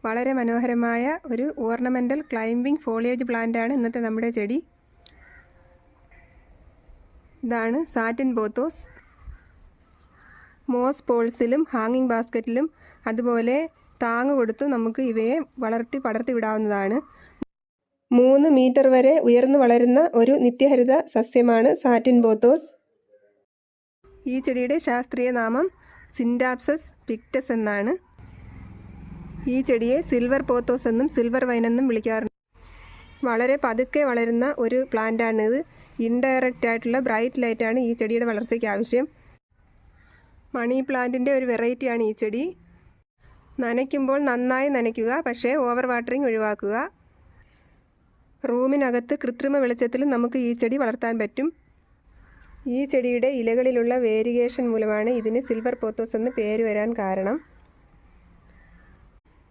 വളരെ മനോഹരമായ ഒരു ഓർണമെൻ്റൽ ക്ലൈംബിംഗ് ഫോളിയേജ് പ്ലാന്റാണ് ഇന്നത്തെ നമ്മുടെ ചെടി. ഇതാണ് സാറ്റിൻ പോത്തോസ്. മോസ് പോൾസിലും ഹാങ്ങിങ് ബാസ്ക്കറ്റിലും അതുപോലെ താങ്ങ് കൊടുത്തു നമുക്ക് ഇവയെ പടർത്തി വിടാവുന്നതാണ്. 3 മീറ്റർ വരെ ഉയർന്നു വളരുന്ന ഒരു നിത്യഹരിത സസ്യമാണ് സാറ്റിൻ പോത്തോസ്. ഈ ചെടിയുടെ ശാസ്ത്രീയ നാമം സിൻഡാപ്സസ് പിക്ടസ് എന്നാണ്. ഈ ചെടിയെ സിൽവർ പോത്തോസ് എന്നും സിൽവർ വൈൻ എന്നും വിളിക്കാറുണ്ട്. വളരെ പതുക്കെ വളരുന്ന ഒരു പ്ലാന്റാണിത്. ഇൻഡയറക്റ്റ് ആയിട്ടുള്ള ബ്രൈറ്റ് ലൈറ്റാണ് ഈ ചെടിയുടെ വളർച്ചയ്ക്ക് ആവശ്യം. മണി പ്ലാന്റിൻ്റെ ഒരു വെറൈറ്റിയാണ് ഈ ചെടി. നനയ്ക്കുമ്പോൾ നന്നായി നനയ്ക്കുക, പക്ഷേ ഓവർ വാട്ടറിങ് ഒഴിവാക്കുക. റൂമിനകത്ത് കൃത്രിമ വെളിച്ചത്തിലും നമുക്ക് ഈ ചെടി വളർത്താൻ പറ്റും. ഈ ചെടിയുടെ ഇലകളിലുള്ള വേരിയേഷൻ മൂലമാണ് ഇതിന് സിൽവർ പോത്തോസ് എന്ന് പേര് വരാൻ കാരണം.